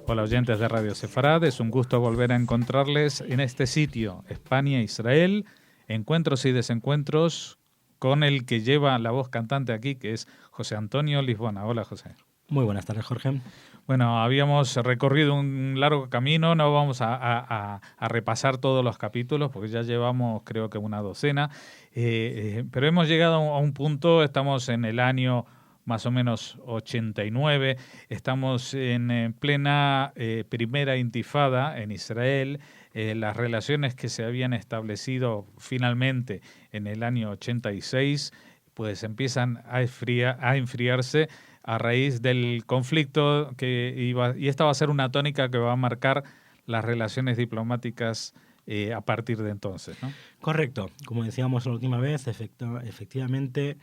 Hola oyentes de Radio Sefarad, es un gusto volver a encontrarles en este sitio, España-Israel, encuentros y desencuentros con el que lleva la voz cantante aquí, que es José Antonio Lisbona. Hola, José. Muy buenas tardes, Jorge. Bueno, habíamos recorrido un largo camino, no vamos a repasar todos los capítulos porque ya llevamos creo que una docena, pero hemos llegado a un punto, estamos en el año más o menos 89, estamos en plena primera intifada en Israel, las relaciones que se habían establecido finalmente en el año 86 pues empiezan a enfriarse a raíz del conflicto y esta va a ser una tónica que va a marcar las relaciones diplomáticas a partir de entonces, ¿no? Correcto. Como decíamos la última vez, efectivamente,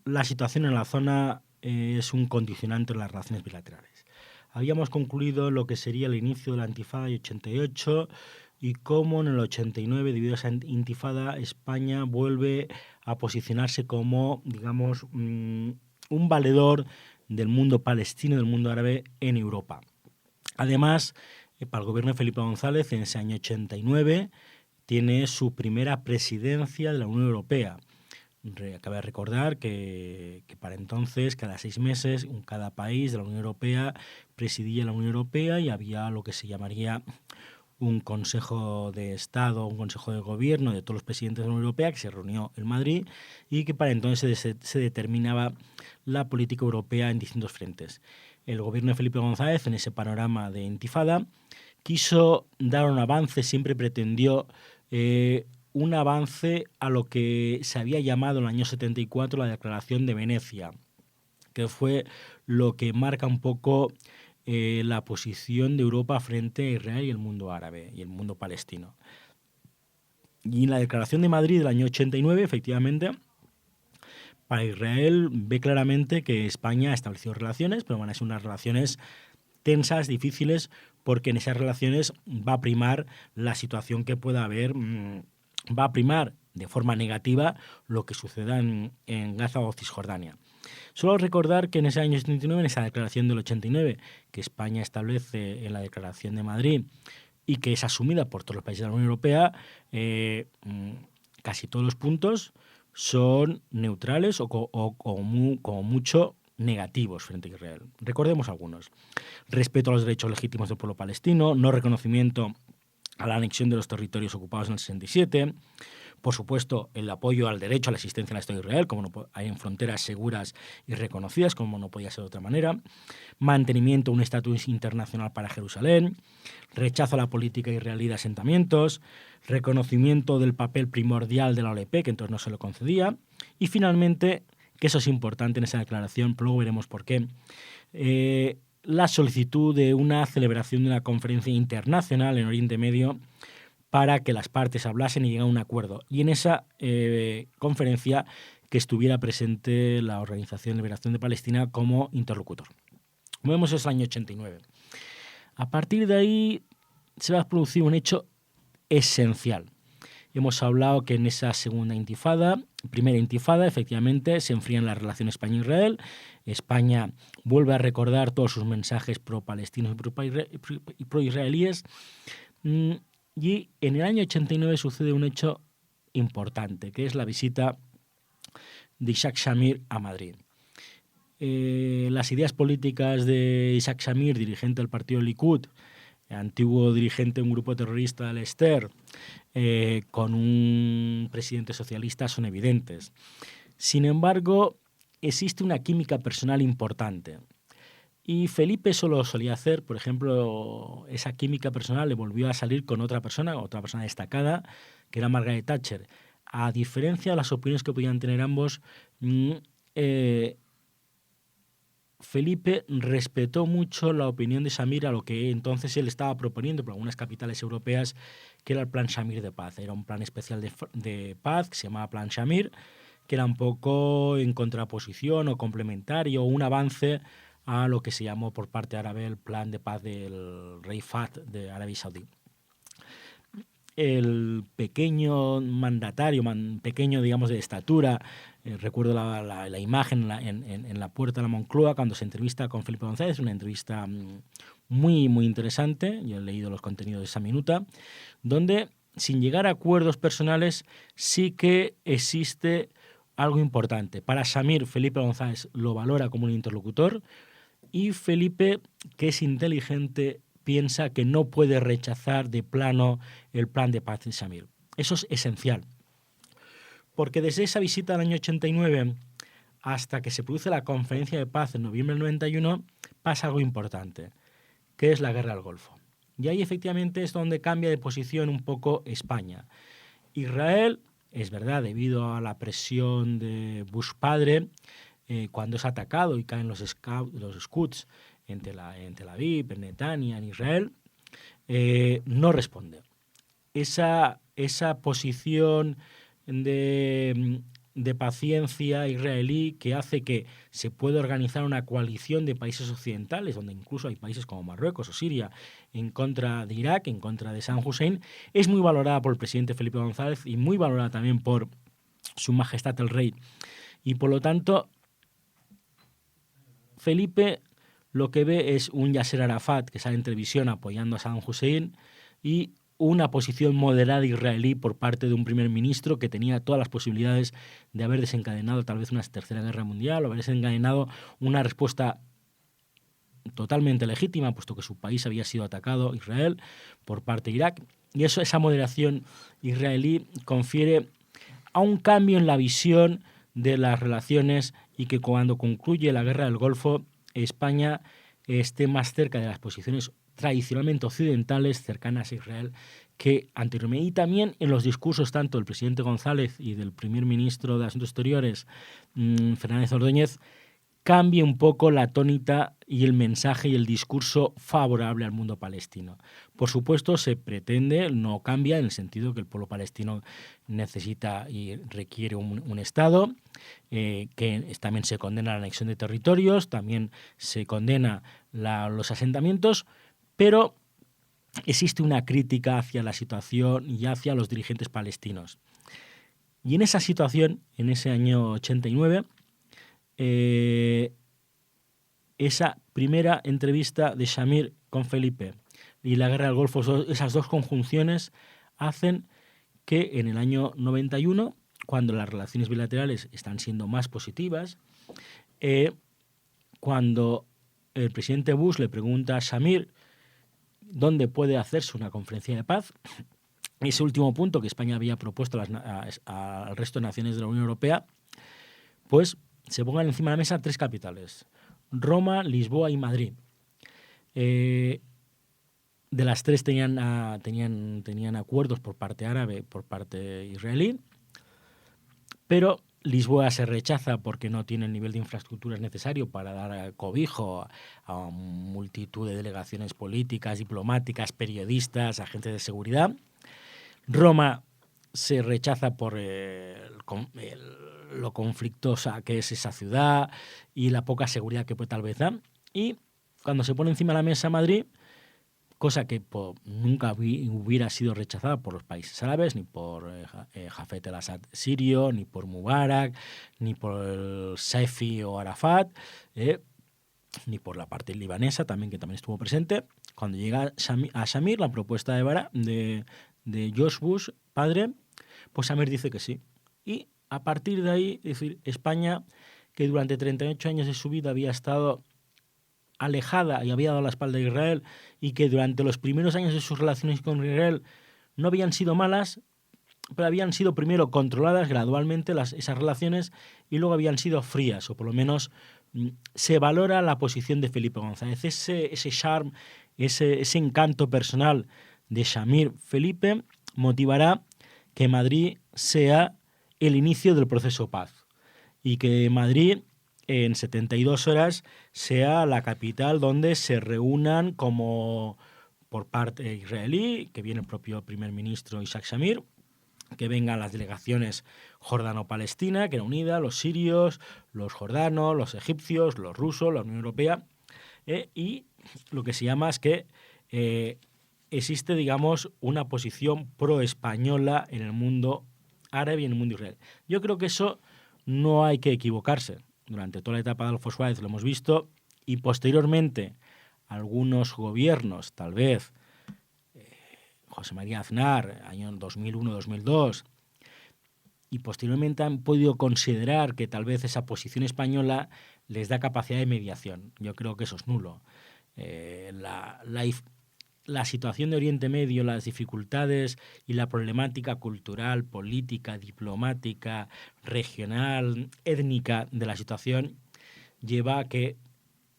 la situación en la zona es un condicionante en las relaciones bilaterales. Habíamos concluido lo que sería el inicio de la intifada de 88 y cómo en el 89, debido a esa intifada, España vuelve a posicionarse como, digamos, un valedor del mundo palestino, del mundo árabe en Europa. Además, para el gobierno de Felipe González, en ese año 89, tiene su primera presidencia de la Unión Europea. Cabe recordar que para entonces, cada 6 meses, cada país de la Unión Europea presidía la Unión Europea y había lo que se llamaría un Consejo de Estado, un Consejo de Gobierno de todos los presidentes de la Unión Europea que se reunió en Madrid y que para entonces se determinaba la política europea en distintos frentes. El gobierno de Felipe González, en ese panorama de intifada, quiso dar un avance, siempre pretendió un avance a lo que se había llamado en el año 74 la Declaración de Venecia, que fue lo que marca un poco la posición de Europa frente a Israel y el mundo árabe y el mundo palestino. Y en la Declaración de Madrid del año 89, efectivamente, para Israel ve claramente que España ha establecido relaciones, pero van a ser unas relaciones tensas, difíciles, porque en esas relaciones va a primar la situación que pueda haber, va a primar de forma negativa lo que suceda en Gaza o Cisjordania. Solo recordar que en ese año 79, en esa declaración del 89, que España establece en la Declaración de Madrid y que es asumida por todos los países de la Unión Europea, casi todos los puntos son neutrales o como mucho negativos frente a Israel. Recordemos algunos. Respeto a los derechos legítimos del pueblo palestino, no reconocimiento a la anexión de los territorios ocupados en el 67, por supuesto, el apoyo al derecho a la existencia en el Estado de Israel, como no hay en fronteras seguras y reconocidas, como no podía ser de otra manera, mantenimiento de un estatus internacional para Jerusalén, rechazo a la política israelí de asentamientos, reconocimiento del papel primordial de la OLP, que entonces no se lo concedía, y finalmente, que eso es importante en esa declaración, pero luego veremos por qué, la solicitud de una celebración de una conferencia internacional en Oriente Medio para que las partes hablasen y llegaran a un acuerdo. Y en esa conferencia que estuviera presente la Organización de Liberación de Palestina como interlocutor. Como vemos, es el año 89. A partir de ahí se va a producir un hecho esencial. Hemos hablado que en esa segunda intifada, primera intifada, efectivamente, se enfrían las relaciones España-Israel. España vuelve a recordar todos sus mensajes pro-palestinos y pro-israelíes. Y en el año 89 sucede un hecho importante, que es la visita de Isaac Shamir a Madrid. Las ideas políticas de Isaac Shamir, dirigente del partido Likud, antiguo dirigente de un grupo terrorista del Ester, con un presidente socialista, son evidentes. Sin embargo, existe una química personal importante. Y Felipe solo solía hacer, por ejemplo, esa química personal le volvió a salir con otra persona destacada, que era Margaret Thatcher. A diferencia de las opiniones que podían tener ambos, Felipe respetó mucho la opinión de Shamir a lo que entonces él estaba proponiendo por algunas capitales europeas, que era el Plan Shamir de paz. Era un plan especial de paz que se llamaba Plan Shamir, que era un poco en contraposición o complementario, un avance a lo que se llamó por parte árabe el plan de paz del rey Fahd de Arabia Saudí. el pequeño mandatario, pequeño, digamos, de estatura, recuerdo la imagen en la puerta de la Moncloa cuando se entrevista con Felipe González, una entrevista muy, muy interesante, yo he leído los contenidos de esa minuta, donde, sin llegar a acuerdos personales, sí que existe algo importante. Para Samir, Felipe González lo valora como un interlocutor, y Felipe, que es inteligente, piensa que no puede rechazar de plano el plan de paz de Samir. Eso es esencial, porque desde esa visita del año 89 hasta que se produce la conferencia de paz en noviembre del 91, pasa algo importante, que es la guerra del Golfo. Y ahí efectivamente es donde cambia de posición un poco España. Israel, es verdad, debido a la presión de Bush padre, cuando es atacado y caen los Scouts en Tel Aviv, en Netanya, en Israel, no responde. Esa posición de paciencia israelí que hace que se pueda organizar una coalición de países occidentales, donde incluso hay países como Marruecos o Siria en contra de Irak, en contra de Saddam Hussein, es muy valorada por el presidente Felipe González y muy valorada también por Su Majestad el Rey. Y por lo tanto, Felipe lo que ve es un Yasser Arafat que sale en televisión apoyando a Saddam Hussein y una posición moderada israelí por parte de un primer ministro que tenía todas las posibilidades de haber desencadenado tal vez una tercera guerra mundial o haber desencadenado una respuesta totalmente legítima, puesto que su país había sido atacado, Israel, por parte de Irak. Y esa moderación israelí confiere a un cambio en la visión de las relaciones y que cuando concluye la guerra del Golfo, España esté más cerca de las posiciones tradicionalmente occidentales cercanas a Israel que anteriormente. Y también en los discursos tanto del presidente González y del primer ministro de Asuntos Exteriores, Fernández Ordóñez, cambie un poco la tónica y el mensaje y el discurso favorable al mundo palestino. Por supuesto, se pretende, no cambia en el sentido que el pueblo palestino necesita y requiere un Estado, que también se condena la anexión de territorios, también se condena los asentamientos, pero existe una crítica hacia la situación y hacia los dirigentes palestinos. Y en esa situación, en ese año 89, esa primera entrevista de Samir con Felipe y la guerra del Golfo, esas dos conjunciones hacen que en el año 91, cuando las relaciones bilaterales están siendo más positivas, cuando el presidente Bush le pregunta a Samir dónde puede hacerse una conferencia de paz, ese último punto que España había propuesto al resto de naciones de la Unión Europea, pues se pongan encima de la mesa 3 capitales: Roma, Lisboa y Madrid. De las 3 tenían acuerdos por parte árabe, por parte israelí, pero Lisboa se rechaza porque no tiene el nivel de infraestructuras necesario para dar cobijo a multitud de delegaciones políticas, diplomáticas, periodistas, agentes de seguridad. Roma se rechaza por lo conflictosa que es esa ciudad y la poca seguridad que puede tal vez dar. Y cuando se pone encima de la mesa Madrid, cosa que nunca hubiera sido rechazada por los países árabes, ni por Hafez el-Assad sirio, ni por Mubarak, ni por el Saifi o Arafat, ni por la parte libanesa también, que también estuvo presente. Cuando llega a Samir la propuesta de George Bush, padre, pues Samir dice que sí. Y a partir de ahí, es decir, España, que durante 38 años de su vida había estado alejada y había dado la espalda a Israel, y que durante los primeros años de sus relaciones con Israel no habían sido malas, pero habían sido primero controladas gradualmente esas relaciones y luego habían sido frías, o por lo menos se valora la posición de Felipe González. Ese charme, ese encanto personal de Samir Felipe motivará que Madrid sea el inicio del proceso paz y que Madrid en 72 horas sea la capital donde se reúnan como por parte israelí, que viene el propio primer ministro Isaac Shamir, que vengan las delegaciones jordano-palestina, que era unida, los sirios, los jordanos, los egipcios, los rusos, la Unión Europea, y lo que se llama es que existe, digamos, una posición pro-española en el mundo árabe y en el mundo israelí. Yo creo que eso no hay que equivocarse. Durante toda la etapa de Adolfo Suárez lo hemos visto, y posteriormente algunos gobiernos, tal vez José María Aznar, año 2001-2002, y posteriormente han podido considerar que tal vez esa posición española les da capacidad de mediación. Yo creo que eso es nulo. La situación de Oriente Medio, las dificultades y la problemática cultural, política, diplomática, regional, étnica de la situación lleva a que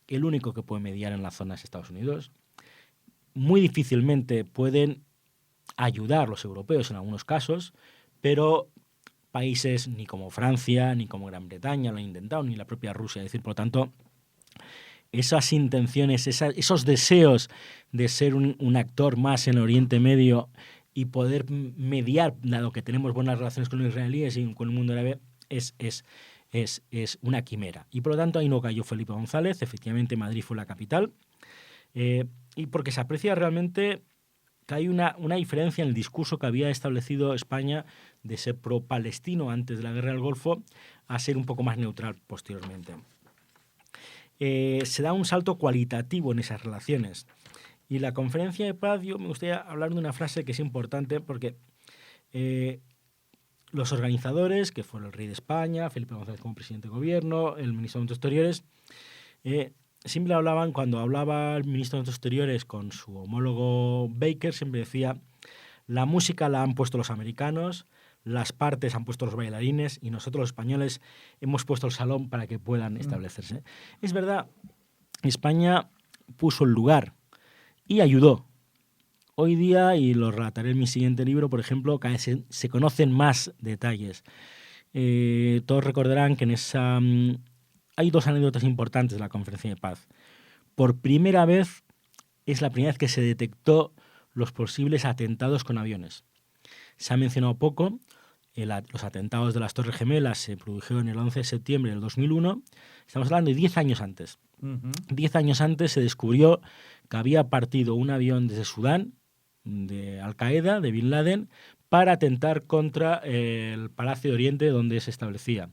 el único que puede mediar en la zona es Estados Unidos. Muy difícilmente pueden ayudar los europeos en algunos casos, pero países ni como Francia, ni como Gran Bretaña lo han intentado, ni la propia Rusia. Es decir, por lo tanto, esas intenciones, esos deseos de ser un actor más en Oriente Medio y poder mediar, dado que tenemos buenas relaciones con los israelíes y con el mundo árabe, es una quimera. Y por lo tanto ahí no cayó Felipe González. Efectivamente Madrid fue la capital, y porque se aprecia realmente que hay una diferencia en el discurso que había establecido España de ser pro-palestino antes de la Guerra del Golfo a ser un poco más neutral posteriormente. Se da un salto cualitativo en esas relaciones. Y la conferencia de paz, yo me gustaría hablar de una frase que es importante porque los organizadores, que fueron el rey de España, Felipe González como presidente de gobierno, el ministro de Asuntos Exteriores, siempre hablaban, cuando hablaba el ministro de Asuntos Exteriores con su homólogo Baker, siempre decía: la música la han puesto los americanos, las partes han puesto los bailarines y nosotros los españoles hemos puesto el salón para que puedan establecerse. Es verdad, España puso el lugar y ayudó. Hoy día, y lo relataré en mi siguiente libro, por ejemplo, cada vez se conocen más detalles. Todos recordarán que en esa... hay dos anécdotas importantes de la Conferencia de Paz. Por primera vez, es la primera vez que se detectó los posibles atentados con aviones. Se ha mencionado poco. Los atentados de las Torres Gemelas se produjeron el 11 de septiembre del 2001. Estamos hablando de 10 años antes. 10 años antes se descubrió que había partido un avión desde Sudán, de Al-Qaeda, de Bin Laden, para atentar contra el Palacio de Oriente donde se establecía.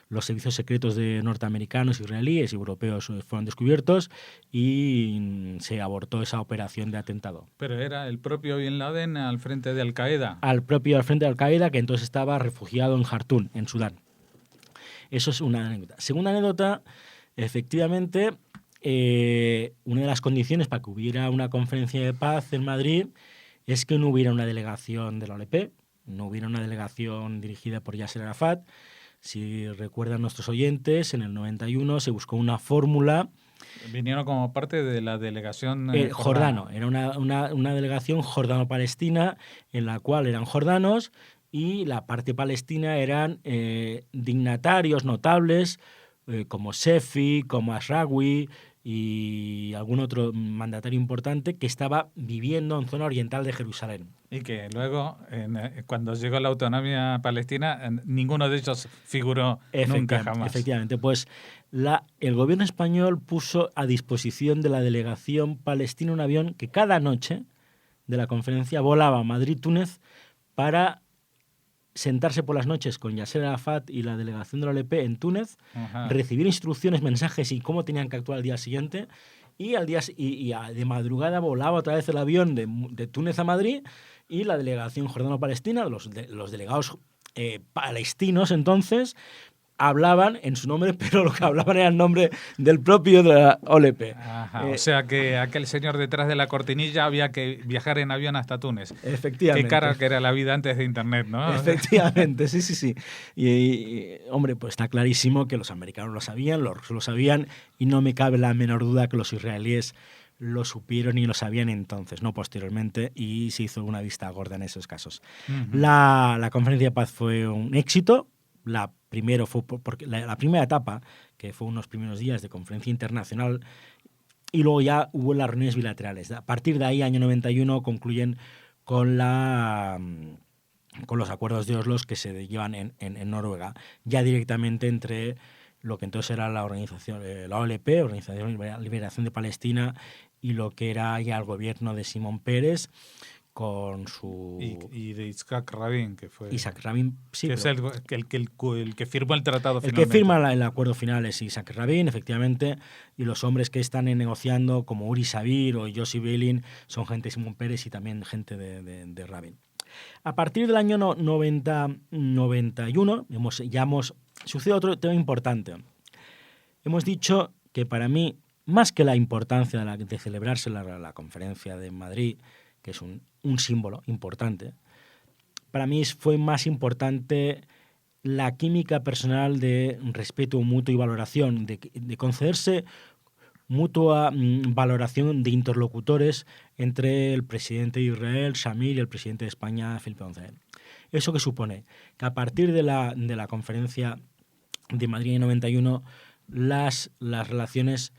Los servicios secretos de norteamericanos, israelíes y europeos fueron descubiertos y se abortó esa operación de atentado. Pero era el propio Bin Laden al frente de Al-Qaeda. Al frente de Al-Qaeda, que entonces estaba refugiado en Jartún, en Sudán. Eso es una anécdota. Segunda anécdota, efectivamente, una de las condiciones para que hubiera una conferencia de paz en Madrid es que no hubiera una delegación de la OLP, no hubiera una delegación dirigida por Yasser Arafat. Si recuerdan nuestros oyentes, en el 91 se buscó una fórmula. Vinieron como parte de la delegación jordano. Era una delegación jordano-palestina en la cual eran jordanos y la parte palestina eran dignatarios notables como Sefi, como Ashrawi y algún otro mandatario importante que estaba viviendo en zona oriental de Jerusalén. Y que luego, cuando llegó la autonomía palestina, ninguno de ellos figuró nunca jamás. Efectivamente, pues el gobierno español puso a disposición de la delegación palestina un avión que cada noche de la conferencia volaba a Madrid-Túnez para sentarse por las noches con Yasser Arafat y la delegación de la OLP en Túnez, recibir instrucciones, mensajes y cómo tenían que actuar al día siguiente, y de madrugada volaba otra vez el avión de Túnez a Madrid, y la delegación jordano-palestina, los delegados palestinos entonces, hablaban en su nombre, pero lo que hablaban era el nombre del propio de la OLP. O sea que aquel señor detrás de la cortinilla había que viajar en avión hasta Túnez. Efectivamente. Qué cara que era la vida antes de Internet, ¿no? Efectivamente, sí. Y hombre, pues está clarísimo que los americanos lo sabían, los rusos lo sabían, y no me cabe la menor duda que los israelíes lo supieron y lo sabían entonces, no posteriormente, y se hizo una vista gorda en esos casos. La conferencia de paz fue un éxito. Primero fue porque la primera etapa, que fue unos primeros días de conferencia internacional, y luego ya hubo las reuniones bilaterales. A partir de ahí, año 91, concluyen con los acuerdos de Oslo que se llevan en Noruega, ya directamente entre lo que entonces era la organización, la OLP, Organización de Liberación de Palestina, y lo que era ya el gobierno de Simón Peres con su... Y de Yitzhak Rabin, que fue... Isaac Rabin, sí. Que es el que firmó el tratado el finalmente. Que firma el acuerdo final es Isaac Rabin, efectivamente, y los hombres que están negociando, como Uri Sabir o Yossi Beilin, son gente de Simón Peres y también gente de Rabin. A partir del año 91 sucede otro tema importante. Hemos dicho que para mí, más que la importancia de celebrarse la conferencia de Madrid, que es un símbolo importante, para mí fue más importante la química personal de respeto mutuo y valoración, de concederse mutua valoración de interlocutores entre el presidente de Israel, Shamir, y el presidente de España, Felipe González. ¿Eso qué supone? Que a partir de la conferencia de Madrid en 91, las relaciones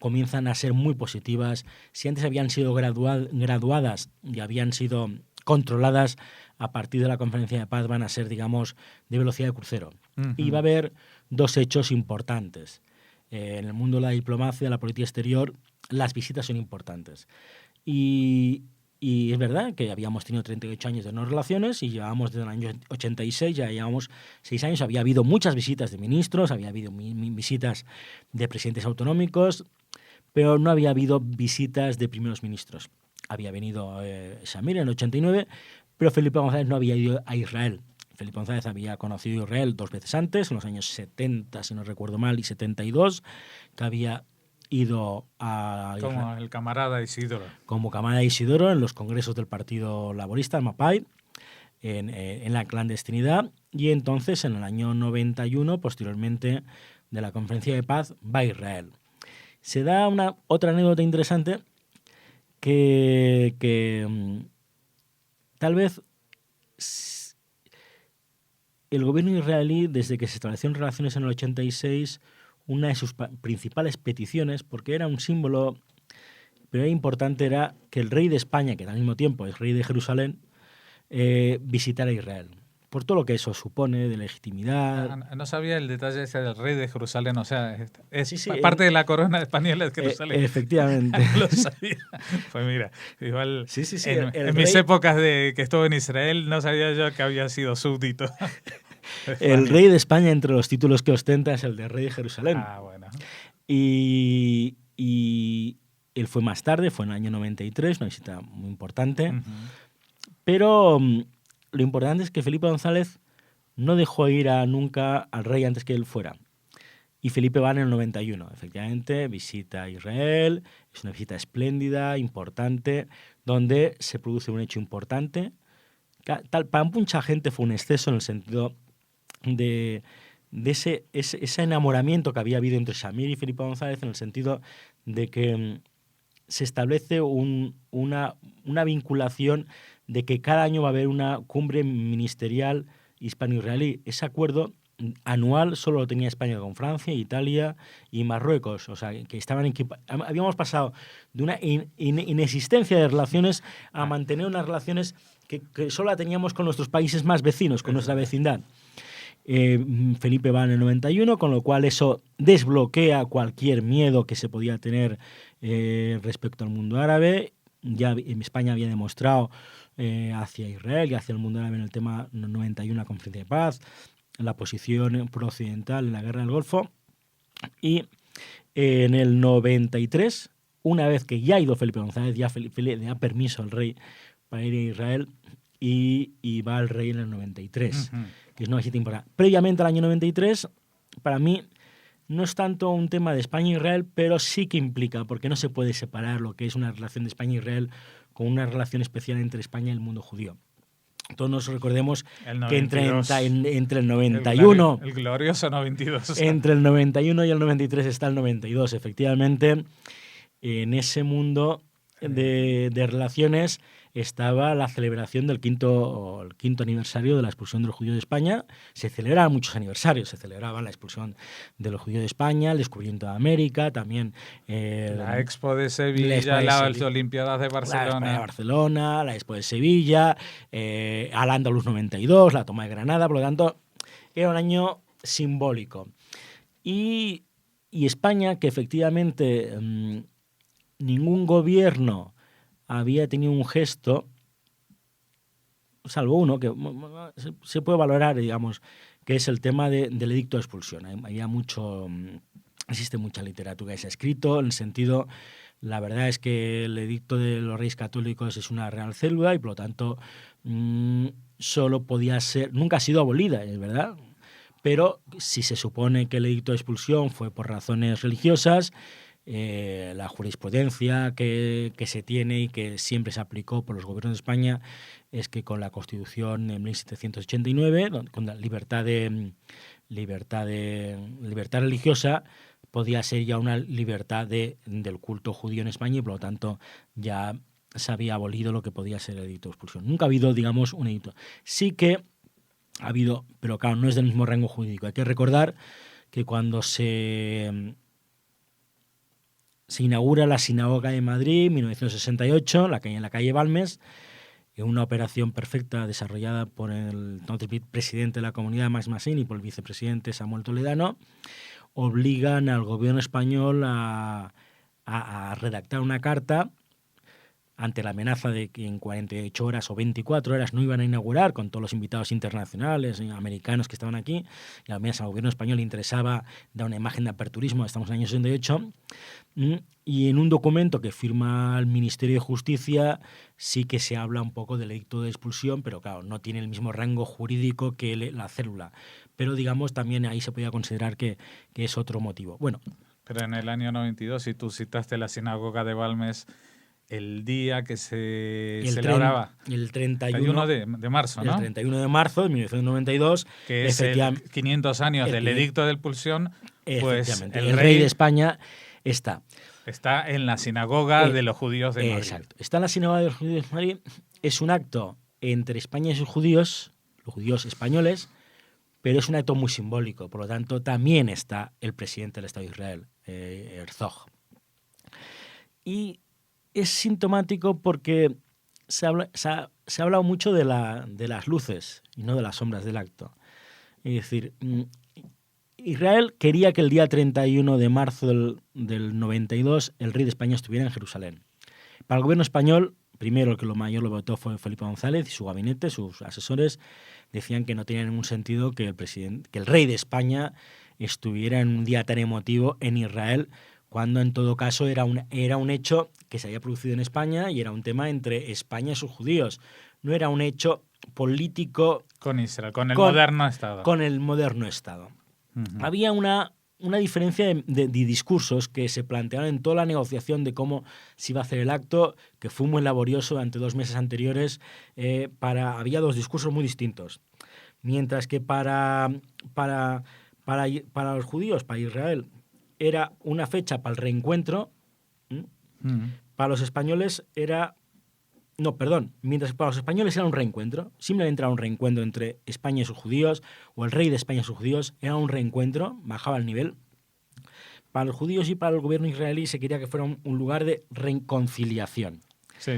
comienzan a ser muy positivas. Si antes habían sido graduadas y habían sido controladas, a partir de la conferencia de paz van a ser, digamos, de velocidad de crucero. Uh-huh. Y va a haber dos hechos importantes. En el mundo de la diplomacia, de la política exterior, las visitas son importantes. Y es verdad que habíamos tenido 38 años de no relaciones y llevábamos desde el año 86, ya llevamos 6 años. Había habido muchas visitas de ministros, había habido visitas de presidentes autonómicos, pero no había habido visitas de primeros ministros. Había venido Shamir en el 89, pero Felipe González no había ido a Israel. Felipe González había conocido Israel 2 veces antes, en los años 70, si no recuerdo mal, y 72, que había ido a Israel. Como el camarada Isidoro. Como camarada Isidoro en los congresos del Partido Laborista, el MAPAI, en la clandestinidad. Y entonces, en el año 91, posteriormente de la conferencia de paz, va a Israel. Se da otra anécdota interesante que tal vez el gobierno israelí, desde que se establecieron relaciones en el 86, una de sus principales peticiones, porque era un símbolo, pero era importante, era que el rey de España, que al mismo tiempo es rey de Jerusalén, visitara Israel. Por todo lo que eso supone de legitimidad. No sabía el detalle ese del rey de Jerusalén, o sea, es parte de la corona española de Jerusalén. Efectivamente. No lo sabía. Pues mira, igual sí, en mis épocas de que estuve en Israel no sabía yo que había sido súbdito. El rey de España, entre los títulos que ostenta, es el de rey de Jerusalén. Ah, bueno. Y él fue más tarde, fue en el año 93, una visita muy importante. Uh-huh. Pero lo importante es que Felipe González no dejó ir nunca al rey antes que él fuera. Y Felipe va en el 91. Efectivamente, visita a Israel. Es una visita espléndida, importante, donde se produce un hecho importante. Para mucha gente fue un exceso en el sentido de ese enamoramiento que había habido entre Shamir y Felipe González, en el sentido de que se establece una vinculación de que cada año va a haber una cumbre ministerial hispano-israelí. Ese acuerdo anual solo lo tenía España con Francia, Italia y Marruecos. O sea, que estaban habíamos pasado de una inexistencia de relaciones a mantener unas relaciones que solo la teníamos con nuestros países más vecinos, con nuestra vecindad. Felipe va en el 91, con lo cual eso desbloquea cualquier miedo que se podía tener respecto al mundo árabe. Ya en España había demostrado hacia Israel y hacia el mundo árabe en el tema 91, la conferencia de paz, la posición pro-occidental en la guerra del Golfo. Y en el 93, una vez que ya ha ido Felipe González, ya Felipe le da permiso al rey para ir a Israel y va al rey en el 93, uh-huh. que es una visita importante. Previamente al año 93, para mí, no es tanto un tema de España e Israel, pero sí que implica, porque no se puede separar lo que es una relación de España e Israel con una relación especial entre España y el mundo judío. Todos nos recordemos que entre el 91... El glorioso 92. Entre el 91 y el 93 está el 92. Efectivamente, en ese mundo de relaciones estaba la celebración del quinto aniversario de la expulsión de los judíos de España. Se celebraban muchos aniversarios, se celebraba la expulsión de los judíos de España, el descubrimiento de América, también la Expo de Sevilla, las Olimpiadas de Barcelona. La Expo de Sevilla, Al-Ándalus 92, la toma de Granada. Por lo tanto, era un año simbólico. Y España, que efectivamente ningún gobierno había tenido un gesto, salvo uno, que se puede valorar, digamos, que es el tema del edicto de expulsión. Existe mucha literatura que se ha escrito, en el sentido, la verdad es que el edicto de los Reyes Católicos es una real célula y por lo tanto solo podía ser, nunca ha sido abolida, es verdad, pero si se supone que el edicto de expulsión fue por razones religiosas, la jurisprudencia que se tiene y que siempre se aplicó por los gobiernos de España es que con la Constitución de 1789, con la libertad religiosa, podía ser ya una libertad del culto judío en España y por lo tanto ya se había abolido lo que podía ser el edicto de expulsión. Nunca ha habido, digamos, un edicto. Sí que ha habido, pero claro, no es del mismo rango jurídico. Hay que recordar que cuando se inaugura la sinagoga de Madrid en 1968, en la calle Balmes, en una operación perfecta desarrollada por el entonces presidente de la comunidad, Max Massin, y por el vicepresidente Samuel Toledano, obligan al gobierno español a redactar una carta ante la amenaza de que en 48 horas o 24 horas no iban a inaugurar, con todos los invitados internacionales, americanos que estaban aquí, y además al gobierno español le interesaba dar una imagen de aperturismo, estamos en el año 68, y en un documento que firma el Ministerio de Justicia sí que se habla un poco del edicto de expulsión, pero claro, no tiene el mismo rango jurídico que la célula, pero digamos también ahí se podía considerar que es otro motivo. Bueno, pero en el año 92, si tú citaste la sinagoga de Balmes, el día que se celebraba, el 31 de marzo, ¿no? El 31 de marzo de 1992. Que es el 500 años del edicto de expulsión, pues el rey de España está en la sinagoga de los judíos de Madrid. Exacto. Está en la sinagoga de los judíos de Madrid. Es un acto entre España y sus judíos, los judíos españoles, pero es un acto muy simbólico. Por lo tanto, también está el presidente del Estado de Israel, Herzog. Y es sintomático porque se ha hablado mucho de las luces y no de las sombras del acto. Es decir, Israel quería que el día 31 de marzo del 92 el rey de España estuviera en Jerusalén. Para el gobierno español, primero el que lo votó fue Felipe González y su gabinete, sus asesores, decían que no tenía ningún sentido que el rey de España estuviera en un día tan emotivo en Israel, cuando en todo caso era un hecho que se había producido en España y era un tema entre España y sus judíos. No era un hecho político con Israel, con el moderno Estado. Con el moderno Estado. Uh-huh. Había una diferencia de discursos que se plantearon en toda la negociación de cómo se iba a hacer el acto, que fue muy laborioso durante 2 meses anteriores. Había 2 discursos muy distintos. Mientras que para los judíos, para Israel, era una fecha para el reencuentro. Para los españoles mientras para los españoles era un reencuentro, simplemente era un reencuentro entre España y sus judíos, o el rey de España y sus judíos, era un reencuentro, bajaba el nivel. Para los judíos y para el gobierno israelí se quería que fuera un lugar de reconciliación. Sí.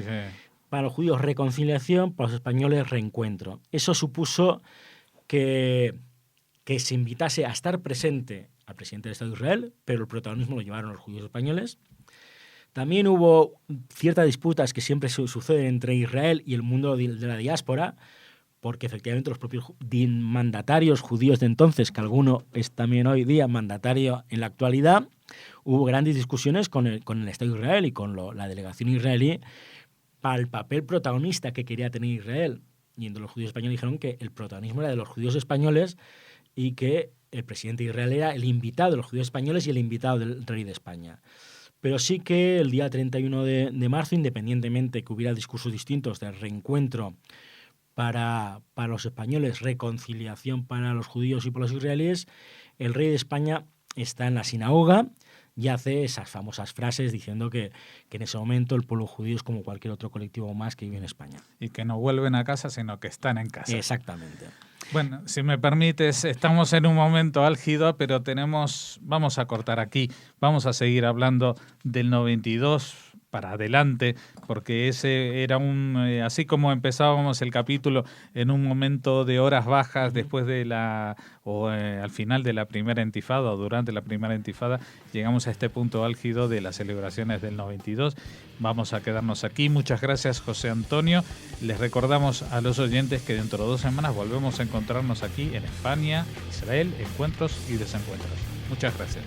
Para los judíos reconciliación, para los españoles reencuentro. Eso supuso que se invitase a estar presente al presidente del Estado de Israel, pero el protagonismo lo llevaron los judíos españoles. También hubo ciertas disputas que siempre suceden entre Israel y el mundo de la diáspora, porque efectivamente los propios mandatarios judíos de entonces, que alguno es también hoy día mandatario en la actualidad, hubo grandes discusiones con el Estado de Israel y con la delegación israelí para el papel protagonista que quería tener Israel. Y entre los judíos españoles dijeron que el protagonismo era de los judíos españoles y que el presidente de Israel era el invitado de los judíos españoles y el invitado del rey de España. Pero sí que el día 31 de marzo, independientemente que hubiera discursos distintos de reencuentro para los españoles, reconciliación para los judíos y para los israelíes, el rey de España está en la sinagoga y hace esas famosas frases diciendo que en ese momento el pueblo judío es como cualquier otro colectivo más que vive en España. Y que no vuelven a casa, sino que están en casa. Exactamente. Bueno, si me permites, estamos en un momento álgido, pero vamos a cortar aquí. Vamos a seguir hablando del 92, para adelante, porque ese era así como empezábamos el capítulo en un momento de horas bajas después de al final de la primera intifada o durante la primera intifada, llegamos a este punto álgido de las celebraciones del 92. Vamos a quedarnos aquí. Muchas gracias, José Antonio. Les recordamos a los oyentes que dentro de 2 semanas volvemos a encontrarnos aquí en España, Israel, Encuentros y Desencuentros. Muchas gracias.